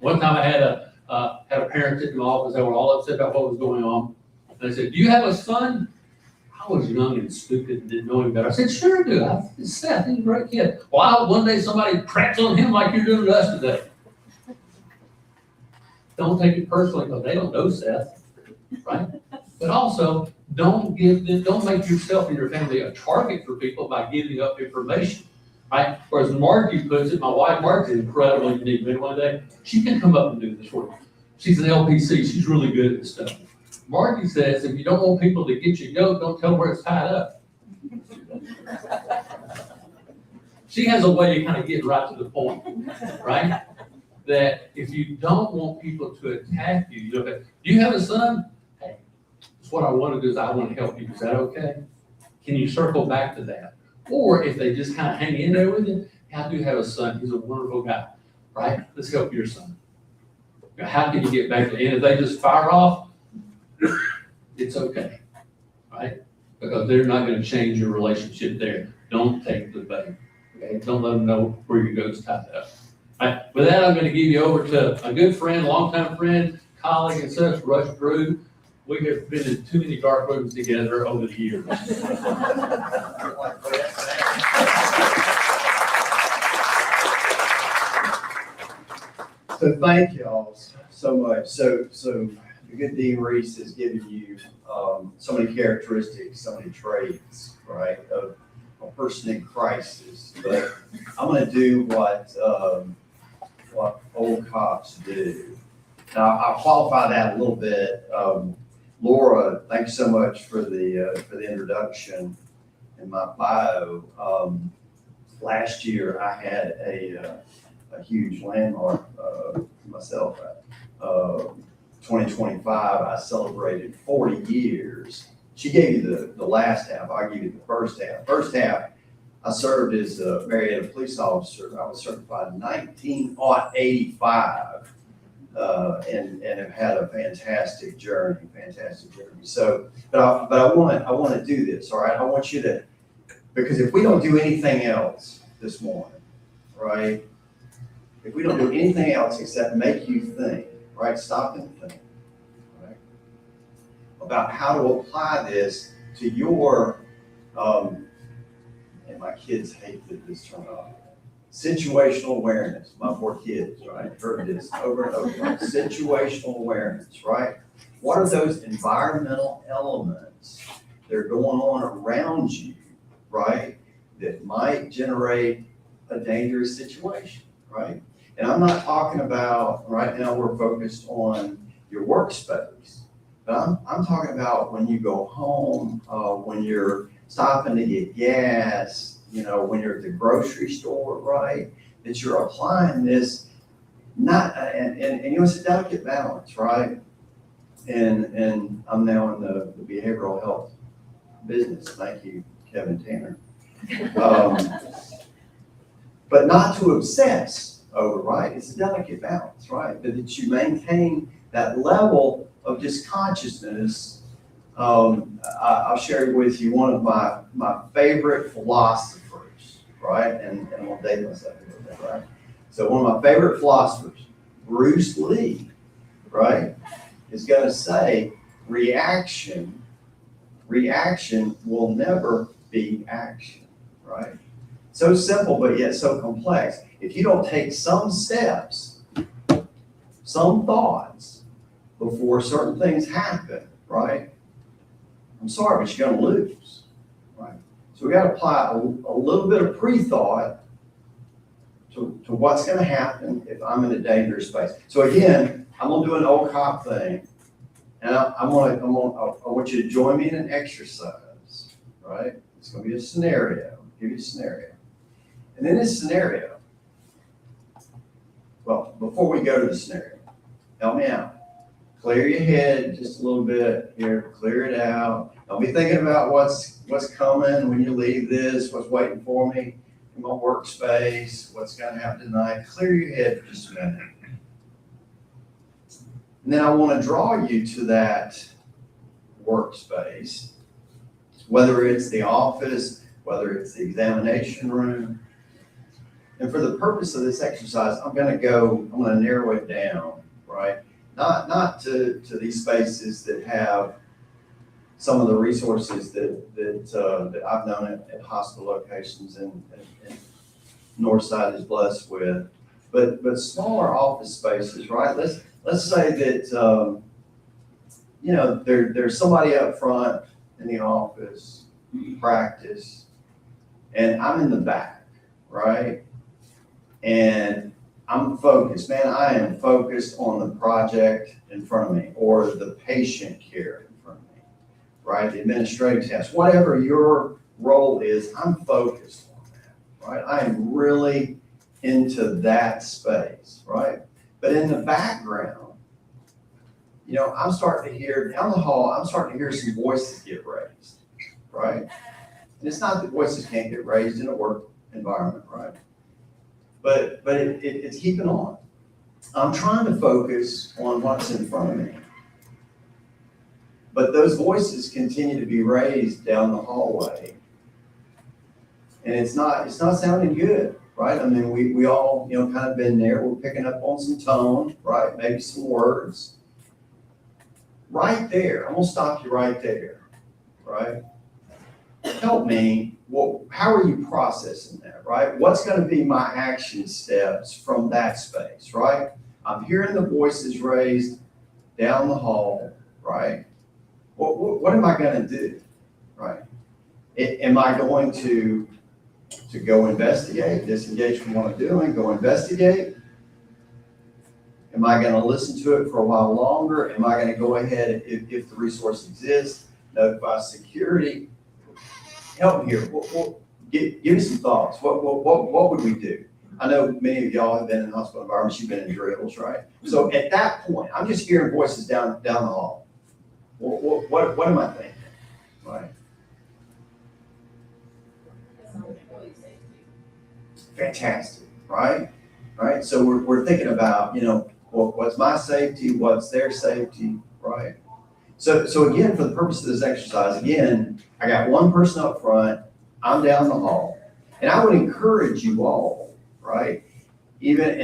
One time I had a parent in my office. They were all upset about what was going on. And I said, do you have a son? I was young and stupid and didn't know him better. I said, sure I do. It's Seth. He's a great kid. Well, one day somebody cracks on him like you're doing to us today. Don't take it personally because they don't know Seth, right? But also, don't make yourself and your family a target for people by giving up information, right? Or as Margie puts it, my wife Margie's incredibly unique. Maybe one day she can come up and do this for you. She's an LPC. She's really good at this stuff. Margie says, if you don't want people to get your goat, don't tell them where it's tied up. She has a way to kind of get right to the point, right? That if you don't want people to attack you, do you have a son? Hey, that's what I want to do is I want to help you. Is that okay? Can you circle back to that? Or if they just kind of hang in there with you, I do have a son. He's a wonderful guy, right? Let's help your son. How can you get back to, and if they just fire off, it's okay, right? Because they're not gonna change your relationship there. Don't take the bait, okay? Don't let them know where your goat's tied up. All right, with that, I'm gonna give you over to a good friend, longtime friend, colleague and such, Rush Drew. We have been in too many dark rooms together over the years. So thank you all so much. So the good Dean Reese has given you so many characteristics, so many traits, right, of a person in crisis. But I'm going to do what old cops do. Now I'll qualify that a little bit. Laura, thank you so much for the introduction in my bio. Last year I had a huge landmark myself. 2025, I celebrated 40 years. She gave you the last half, I give you the first half. First half, I served as a Marietta police officer. I was certified in 1985 and have had a fantastic journey. So, but I want to do this, all right? I want you to, because if we don't do anything else this morning, right? If we don't do anything else except make you think, right? Stop and think, right? About how to apply this to your, and my kids hate this term, situational awareness. My poor kids, right? Heard this over and over, right? Situational awareness, right? What are those environmental elements that are going on around you, right? That might generate a dangerous situation, right? And I'm not talking about, right now we're focused on your workspace, but I'm talking about when you go home, when you're stopping to get gas, you know, when you're at the grocery store, right? That you're applying this, not, and you know, it's a delicate balance, right? And I'm now in the behavioral health business. Thank you, Kevin Tanner. But not to obsess over, right? It's a delicate balance, right? That you maintain that level of just consciousness. I'll share with you one of my favorite philosophers, right? And I'm gonna date myself a little bit, right? So one of my favorite philosophers, Bruce Lee, right, is gonna say reaction will never be action, right? So simple, but yet so complex. If you don't take some steps, some thoughts before certain things happen, right? I'm sorry, but you're gonna lose, right? So we gotta apply a little bit of pre-thought to what's gonna happen if I'm in a dangerous space. So again, I'm gonna do an old cop thing, and I want you to join me in an exercise, right? It's gonna be a scenario. I'll give you a scenario. And in this scenario, well, before we go to the scenario, help me out. Clear your head just a little bit here, clear it out. Don't be thinking about what's coming when you leave this, what's waiting for me in my workspace, what's gonna happen tonight. Clear your head for just a minute. And then I wanna draw you to that workspace, whether it's the office, whether it's the examination room. And for the purpose of this exercise, I'm gonna narrow it down, right? Not to these spaces that have some of the resources that I've known at hospital locations and Northside is blessed with, but smaller office spaces, right? Let's say that you know, there's somebody up front in the office, practice, and I'm in the back, right? And I'm focused, man, I am focused on the project in front of me or the patient care in front of me, right? The administrative task, whatever your role is, I'm focused on that, right? I am really into that space, right? But in the background, you know, I'm starting to hear, down the hall, I'm starting to hear some voices get raised, right? And it's not that voices can't get raised in a work environment, right? But it's keeping on. I'm trying to focus on what's in front of me. But those voices continue to be raised down the hallway. And it's not sounding good, right? I mean, we all, kind of been there. We're picking up on some tone, right? Maybe some words. Right there, I'm gonna stop you right there, right? Help me, well, how are you processing that, right? What's gonna be my action steps from that space, right? I'm hearing the voices raised down the hall, right? What am I gonna do, right? Am I going to go investigate, disengage from what I'm doing, go investigate? Am I gonna listen to it for a while longer? Am I gonna go ahead, if the resource exists, notify security? Help me here, give me some thoughts. What would we do? I know many of y'all have been in hospital environments, you've been in drills, right? So at that point, I'm just hearing voices down the hall. What am I thinking, right? Fantastic, right? Right, so we're thinking about, what's my safety, what's their safety, right? So again, for the purpose of this exercise, again, I got one person up front, I'm down the hall, and I would encourage you all, right? Even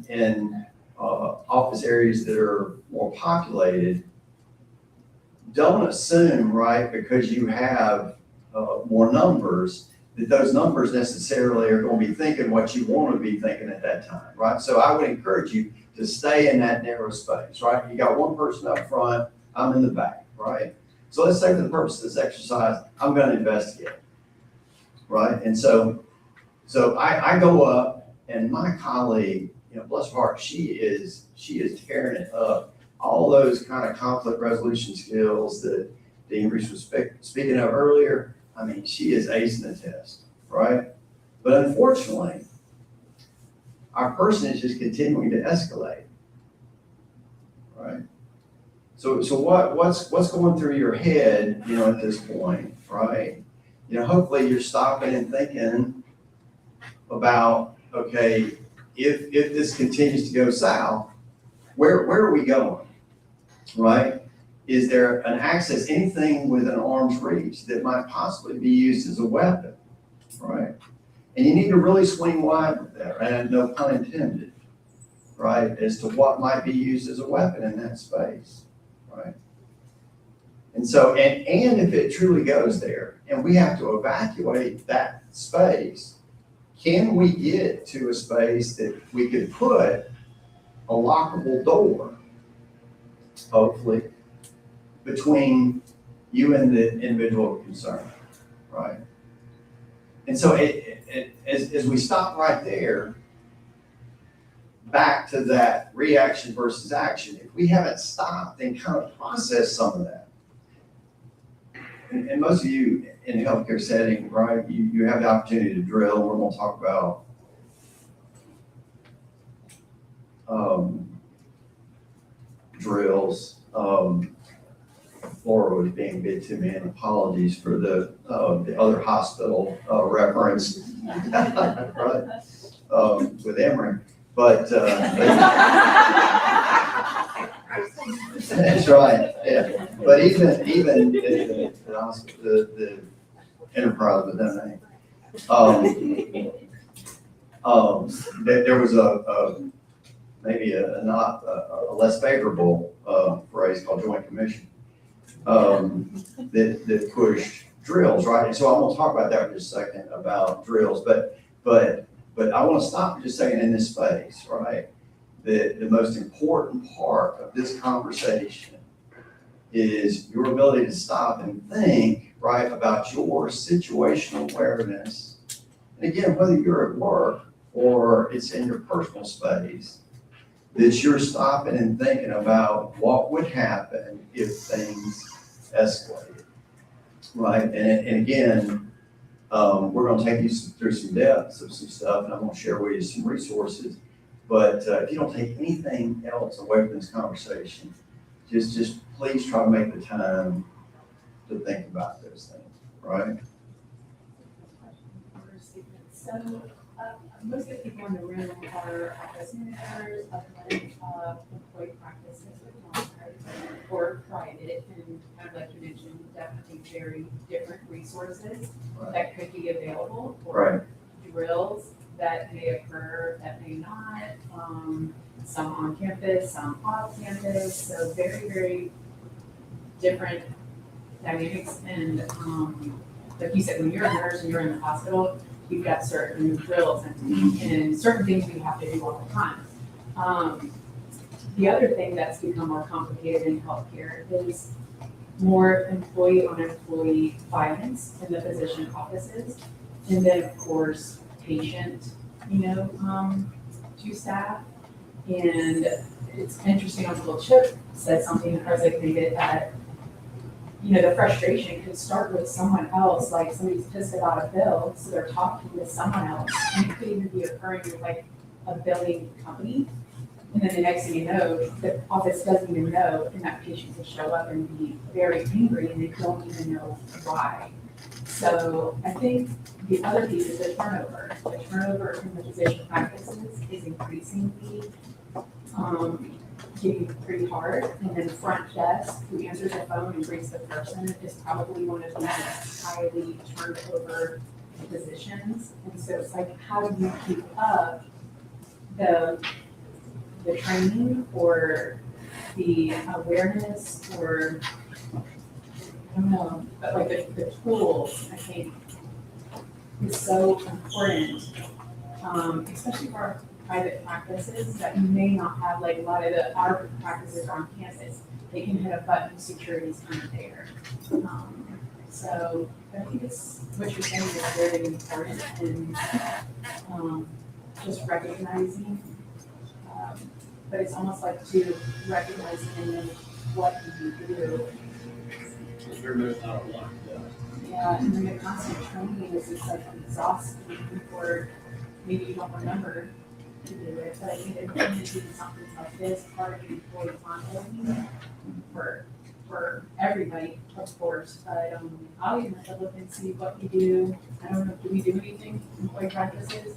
in office areas that are more populated, don't assume, right, because you have more numbers, that those numbers necessarily are going to be thinking what you want to be thinking at that time, right? So I would encourage you to stay in that narrow space, right? You got one person up front, I'm in the back, right? So let's say for the purpose of this exercise, I'm going to investigate, right? And so I go up, and my colleague, bless her heart, she is tearing it up. All those kind of conflict resolution skills that Dean Reese was speaking of earlier, I mean, she is acing the test, right? But unfortunately, our person is just continuing to escalate, right? So what's going through your head, at this point, right? Hopefully you're stopping and thinking about, okay, if this continues to go south, where are we going, right? Is there an access, anything within arm's reach that might possibly be used as a weapon, right? And you need to really swing wide with that, right? No pun intended, right? As to what might be used as a weapon in that space, right? And so, and if it truly goes there and we have to evacuate that space, can we get to a space that we could put a lockable door, hopefully, between you and the individual concerned, right? And so as we stop right there, back to that reaction versus action, if we haven't stopped and kind of processed some of that, and most of you in a healthcare setting, right, you have the opportunity to drill. We're going to talk about drills. Laura was being a bit to me, and apologies for the other hospital reference, right? With Emory, but that's right. Yeah, but even the hospital, the enterprise with that name, there was maybe a less favorable phrase called joint commission. That pushed drills, right? And so I'm going to talk about that in just a second about drills, but I want to stop for just a second in this space, right? The most important part of this conversation is your ability to stop and think, right, about your situational awareness. And again, whether you're at work or it's in your personal space, that you're stopping and thinking about what would happen if things escalated, right? And again, we're going to take you through some depths of some stuff, and I'm going to share with you some resources. But if you don't take anything else away from this conversation, just please try to make the time to think about those things, right? So, most of the people in the room are office managers, employee practices, or private, and kind of like think, very different resources Right. that could be available Right. for drills that may occur, that may not, some on campus, some off campus, so very, very different dynamics. And, like you said, when you're a nurse and you're in the hospital, you've got certain drills and certain things you have to do all the time. The other thing that's become more complicated in healthcare is more employee on employee violence in the physician offices. And then, of course, patient, to staff. And it's interesting, Uncle Chip said something designated that, the frustration could start with someone else, like somebody's pissed about a bill, so they're talking with someone else. And it could even be occurring with like a billing company. And then the next thing you know, the office doesn't even know, and that patient will show up and be very angry and they don't even know why. So I think the other piece is the turnover. The turnover in the physician practices is increasingly getting pretty hard. And then front desk, who answers the phone and greets the person, is probably one of the most highly turned over positions. And so it's like, how do you keep up the training or the awareness or, I don't know, but like the tools, I think, is so important, especially for our private practices that may not have, like a lot of our practices are on campus. They can hit a button, security's kind of there. So I think it's, what you're saying is very important and just recognizing, but it's almost like to recognizing and then what you do. You're moving out of line. Yeah, and then the constant training is just like exhausting, or maybe you don't remember to do it, but I think it really needs to be something like this, part of the employee onboarding for everybody, of course, but I'll even have to look and see what we do. I don't know, do we do anything in employee practices?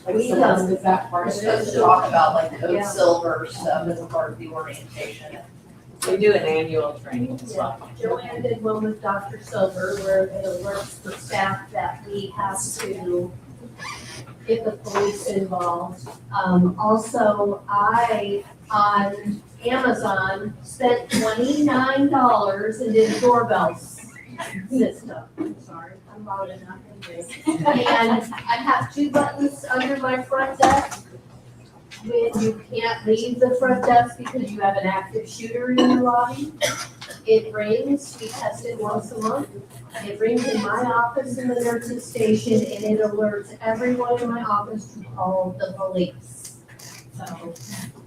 Like, We, so is that part We're of supposed it? to talk about like code Yeah. silver stuff as a part of the orientation. We do an annual training as well. Joanne did one with Dr. Silver where it alerts the staff that we have to get the police involved. Also, I, on Amazon, spent $29 and did a doorbell system. I'm sorry, I'm loud enough in this. And I have 2 buttons under my front desk. When you can't leave the front desk because you have an active shooter in your lobby, it rings. We test it once a month. It rings in my office in the nurse's station, and it alerts everyone in my office to call the police. So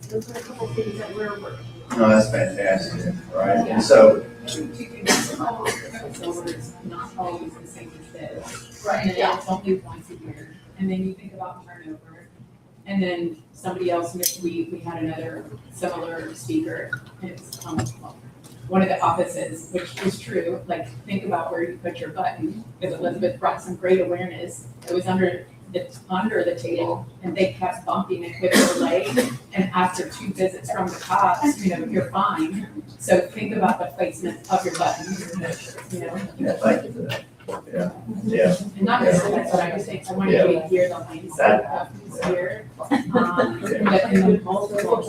those are a couple things that we're working on. No, that's fantastic, right? Yeah. And so, Two things, it's not always the same as this. Right, And then yeah. it's only once a year, and then you think about turnover. And then somebody else, we had another similar speaker, and it's, one of the offices, which is true, like, think about where you put your button, because Elizabeth brought some great awareness. It was under the table, and they kept bumping it with their leg, and after 2 visits from the cops, you're fine. So think about the placement of your buttons, yeah, thank you for that. Yeah, yeah. And not just that, but I just think I want you to hear the mindset of who's here. And the multiple,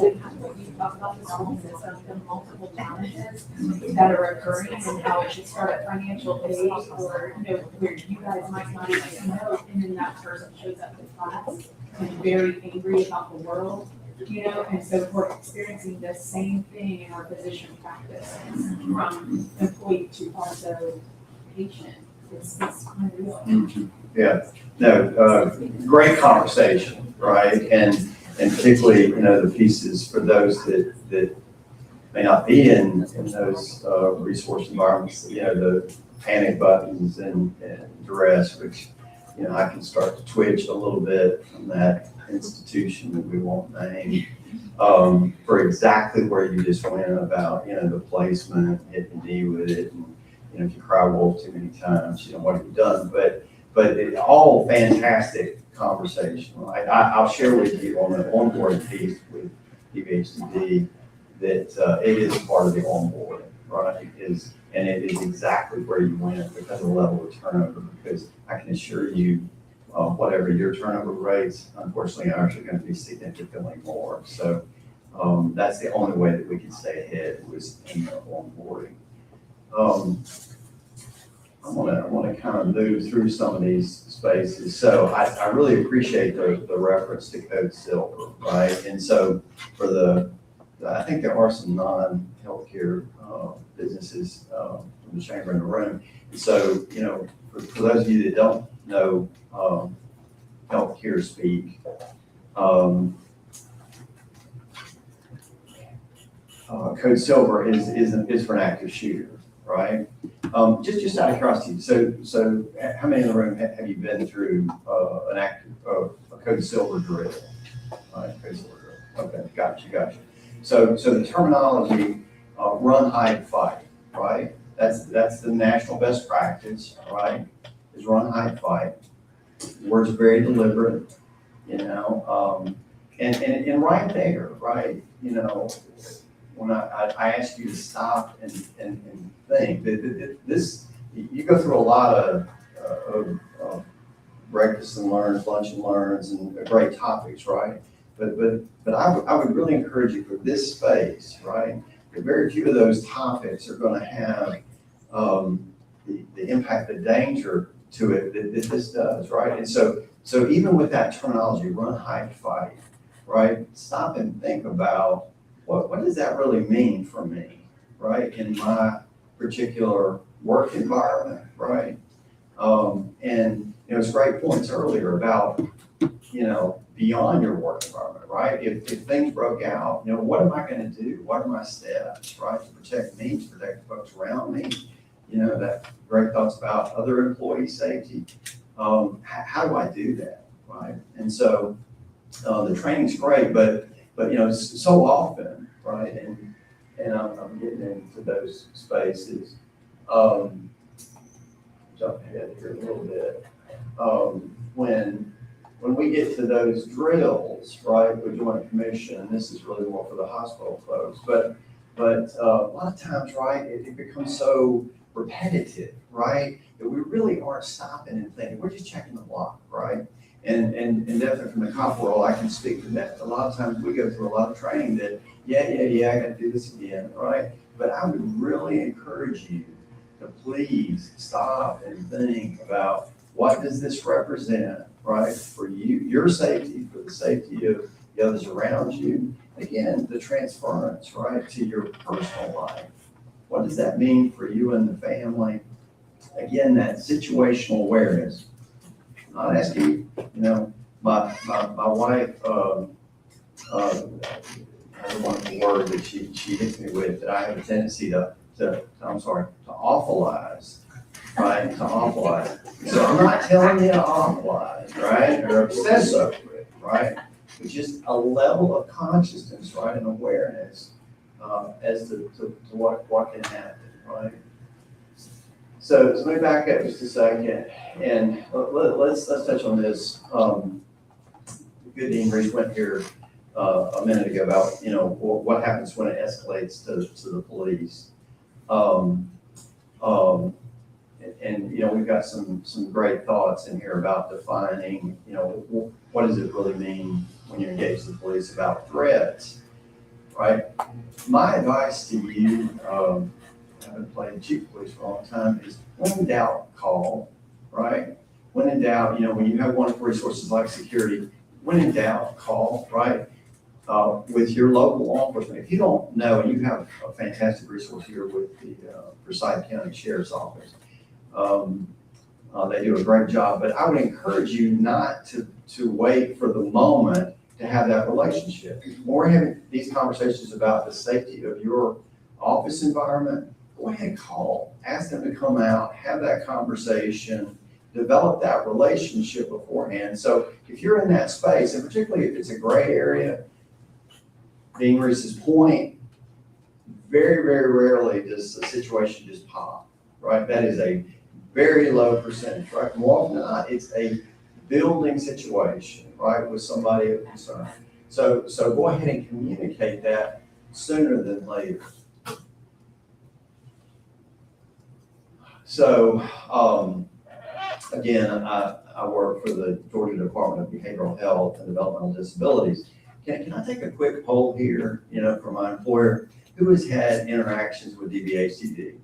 you talk about the homelessness, of the multiple challenges that are occurring and how it should start at financial aid or, where you guys might not even know, and then that person shows up in class and very angry about the world, and so we're experiencing the same thing in our physician practice from employee to also patient. It's unreal. Yeah, no, great conversation, right? And particularly, the pieces for those that may not be in those resource environments, the panic buttons and duress, which, I can start to twitch a little bit from that institution that we won't name, for exactly where you just went about, the placement, hit the knee with it, and if you cry wolf too many times, what have you done? But it all fantastic conversation. I'll share with you on the onboarding piece with DVHD that it is part of the onboarding, right, and it is exactly where you went because of the level of turnover, because I can assure you, whatever your turnover rates, unfortunately ours are gonna be significantly more. So, that's the only way that we can stay ahead was in the onboarding. I wanna kind of move through some of these spaces. So I really appreciate the reference to Code Silver, right? And so I think there are some non-healthcare businesses from the chamber in the room. And so, for those of you that don't know healthcare speak, Code Silver is for an active shooter, right? Just out of curiosity, so how many in the room have you been through a Code Silver drill? Right, Code Silver drill. Okay, gotcha. So the terminology, run, hide, fight, right? That's the national best practice, right? Is run, hide, fight. Words are very deliberate, and right there, right? When I ask you to stop and think, this, you go through a lot of breakfast and learns, lunch and learns, and great topics, right? But I would really encourage you for this space, right? Very few of those topics are going to have the impact, the danger to it that this does, right? And so even with that terminology, run, hide, fight, right? Stop and think about what does that really mean for me, right? In my particular work environment, right? And it's great points earlier about, beyond your work environment, right? If things broke out, what am I going to do? What are my steps, right? To protect me, to protect the folks around me. That great thoughts about other employee safety. How do I do that, right? And so the training's great, but so often, right? And I'm getting into those spaces. Jump ahead here a little bit. When we get to those drills, right, with Joint Commission, this is really more for the hospital folks, but a lot of times, right, it becomes so repetitive, right, that we really aren't stopping and thinking. We're just checking the block, right? And definitely from the cop world, I can speak to that. A lot of times we go through a lot of training that, I got to do this again, right? But I would really encourage you to please stop and think about what does this represent, right? For you, your safety, for the safety of the others around you. Again, the transference, right, to your personal life. What does that mean for you and the family? Again, that situational awareness. I'm not asking you, my wife, I don't want the word that she hits me with, that I have a tendency to awfulize, right? To awfulize. So I'm not telling you to awfulize, right? Or obsess over it, right? But just a level of consciousness, right, and awareness as to what can happen, right? So let me back up just a second, and let's touch on this. Good Dean Reese went here a minute ago about what happens when it escalates to the police, and we've got some great thoughts in here about defining what does it really mean when you engage the police about threats, right? My advice to you, I haven't played chief of police for a long time, is when in doubt, call, right? When in doubt, when you have wonderful resources like security, when in doubt, call, right? With your local law enforcement. If you don't know, you have a fantastic resource here with the Forsyth County Sheriff's Office. They do a great job, but I would encourage you not to wait for the moment to have that relationship. When we're having these conversations about the safety of your office environment, go ahead and call, ask them to come out, have that conversation, develop that relationship beforehand. So if you're in that space, and particularly if it's a gray area, Dean Reese's point, very, very rarely does the situation just pop, right? That is a very low percentage, right? More often than not, it's a building situation, right, with somebody of concern. So go ahead and communicate that sooner than later. So, again, I work for the Georgia Department of Behavioral Health and Developmental Disabilities. Can I take a quick poll here, for my employer? Who has had interactions with DBHTD?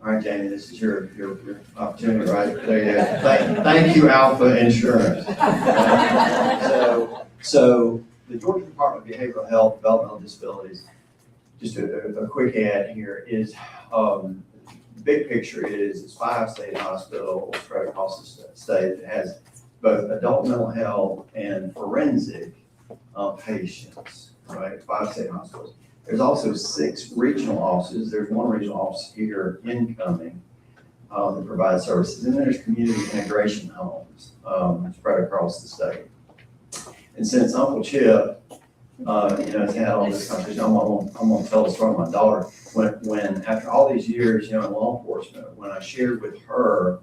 All right, Jamie, this is your opportunity, right? There you go. Thank you, Alpha Insurance. So the Georgia Department of Behavioral Health, Developmental Disabilities, just a quick ad here is, big picture is, it's 5 state hospitals spread across the state that has both adult mental health and forensic patients, right? 5 state hospitals. There's also 6 regional offices. There's 1 regional office here incoming that provides services. And then there's community integration homes spread across the state. And since Uncle Chip, has had all this conversation, I'm gonna tell the story of my daughter. When after all these years, in law enforcement, when I shared with her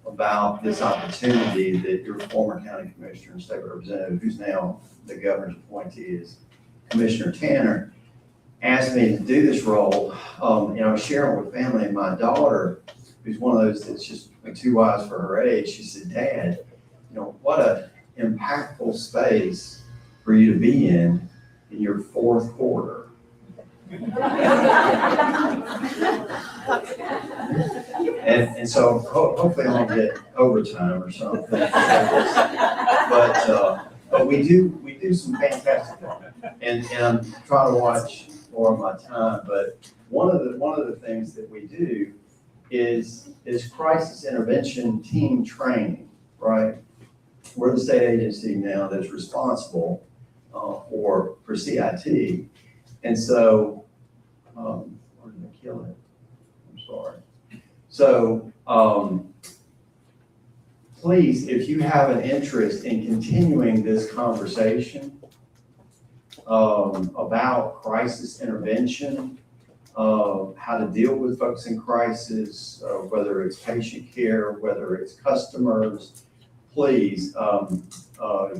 about this opportunity that your former county commissioner and state representative, who's now the governor's appointee, is Commissioner Tanner, asked me to do this role, sharing with family, and my daughter, who's one of those that's just too wise for her age, she said, Dad, what a impactful space for you to be in your 4th quarter. And so hopefully I'll get overtime or something. But we do some fantastic things. And I'm trying to watch more of my time, but one of the things that we do is crisis intervention team training, right? We're the state agency now that's responsible for CIT. And so, where did I kill it? I'm sorry. So, please, if you have an interest in continuing this conversation about crisis intervention, how to deal with folks in crisis, whether it's patient care, whether it's customers, please,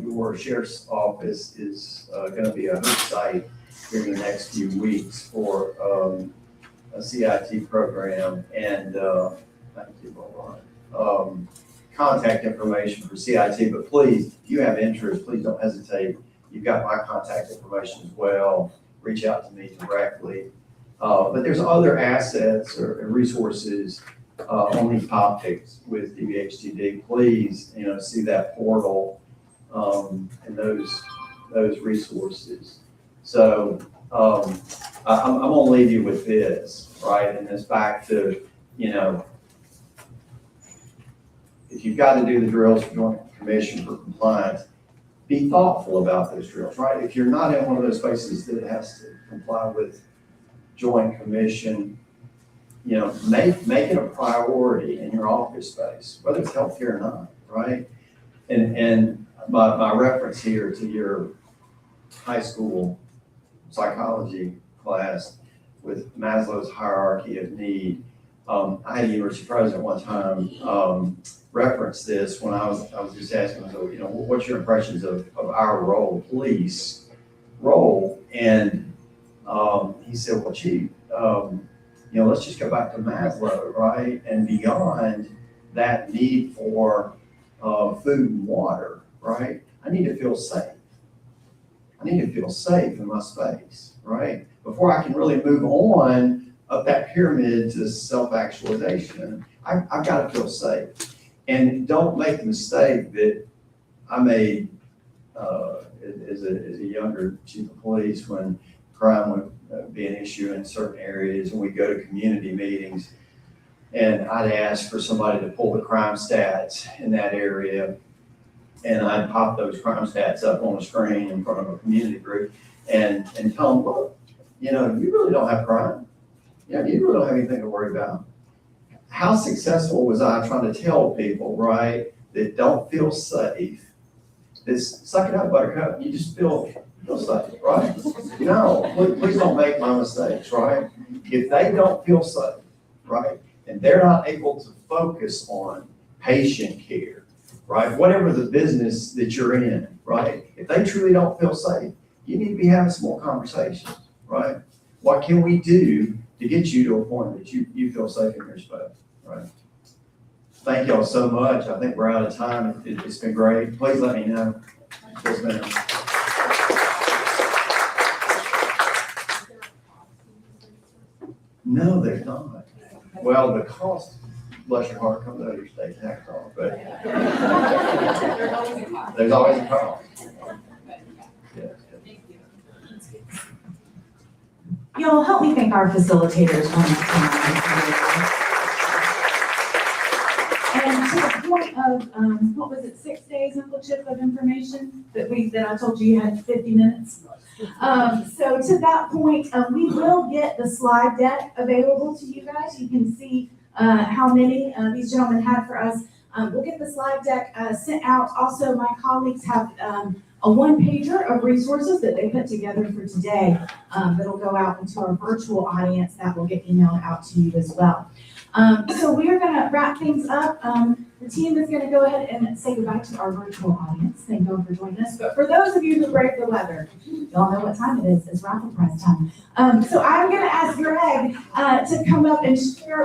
your sheriff's office is going to be a host site in the next few weeks for a CIT program. And thank you, Lauren. Contact information for CIT, but please, if you have interest, please don't hesitate. You've got my contact information as well. Reach out to me directly. But there's other assets or resources on these topics with DBHTD. Please, see that portal and those resources. So I'm gonna leave you with this, right? And it's back to, if you've got to do the drills for Joint Commission for compliance, be thoughtful about those drills, right? If you're not in one of those spaces that has to comply with Joint Commission, make it a priority in your office space, whether it's healthcare or not, right? And my reference here to your high school psychology class with Maslow's hierarchy of need. I had a university president one time reference this when I was just asking him, so, what's your impressions of our role, police role? And he said, well, Chief, let's just go back to Maslow, right? And beyond that need for food and water, right? I need to feel safe. I need to feel safe in my space, right? Before I can really move on up that pyramid to self-actualization, I've got to feel safe. And don't make the mistake that I made as a younger chief of police when crime would be an issue in certain areas, and we'd go to community meetings, and I'd ask for somebody to pull the crime stats in that area, and I'd pop those crime stats up on a screen in front of a community group and tell them, look, you really don't have crime. You really don't have anything to worry about. How successful was I trying to tell people, right, that don't feel safe? This, suck it up, buttercup. You just feel safe, right? No, please don't make my mistakes, right? If they don't feel safe, right, and they're not able to focus on patient care, right, whatever the business that you're in, right, if they truly don't feel safe, you need to be having some more conversations, right? What can we do to get you to a point that you feel safe in your space, right? Thank y'all so much. I think we're out of time. It's been great. Please let me know. Yes, ma'am. No, there's not. Well, the cost, bless your heart, comes out of your state tax dollars, but there's always a cost. Yes. Y'all help me thank our facilitators one more time. And to the point of, what was it, 6 days, Uncle Chip, of information that I told you had 50 minutes? So to that point, we will get the slide deck available to you guys. You can see, how many, these gentlemen had for us. We'll get the slide deck, sent out. Also, my colleagues have, a one-pager of resources that they put together for today, that'll go out into our virtual audience that will get emailed out to you as well. So we are gonna wrap things up. The team is gonna go ahead and say goodbye to our virtual audience. Thank you all for joining us. But for those of you who braved the weather, y'all know what time it is. It's raffle prize time. So I'm gonna ask Greg, to come up and share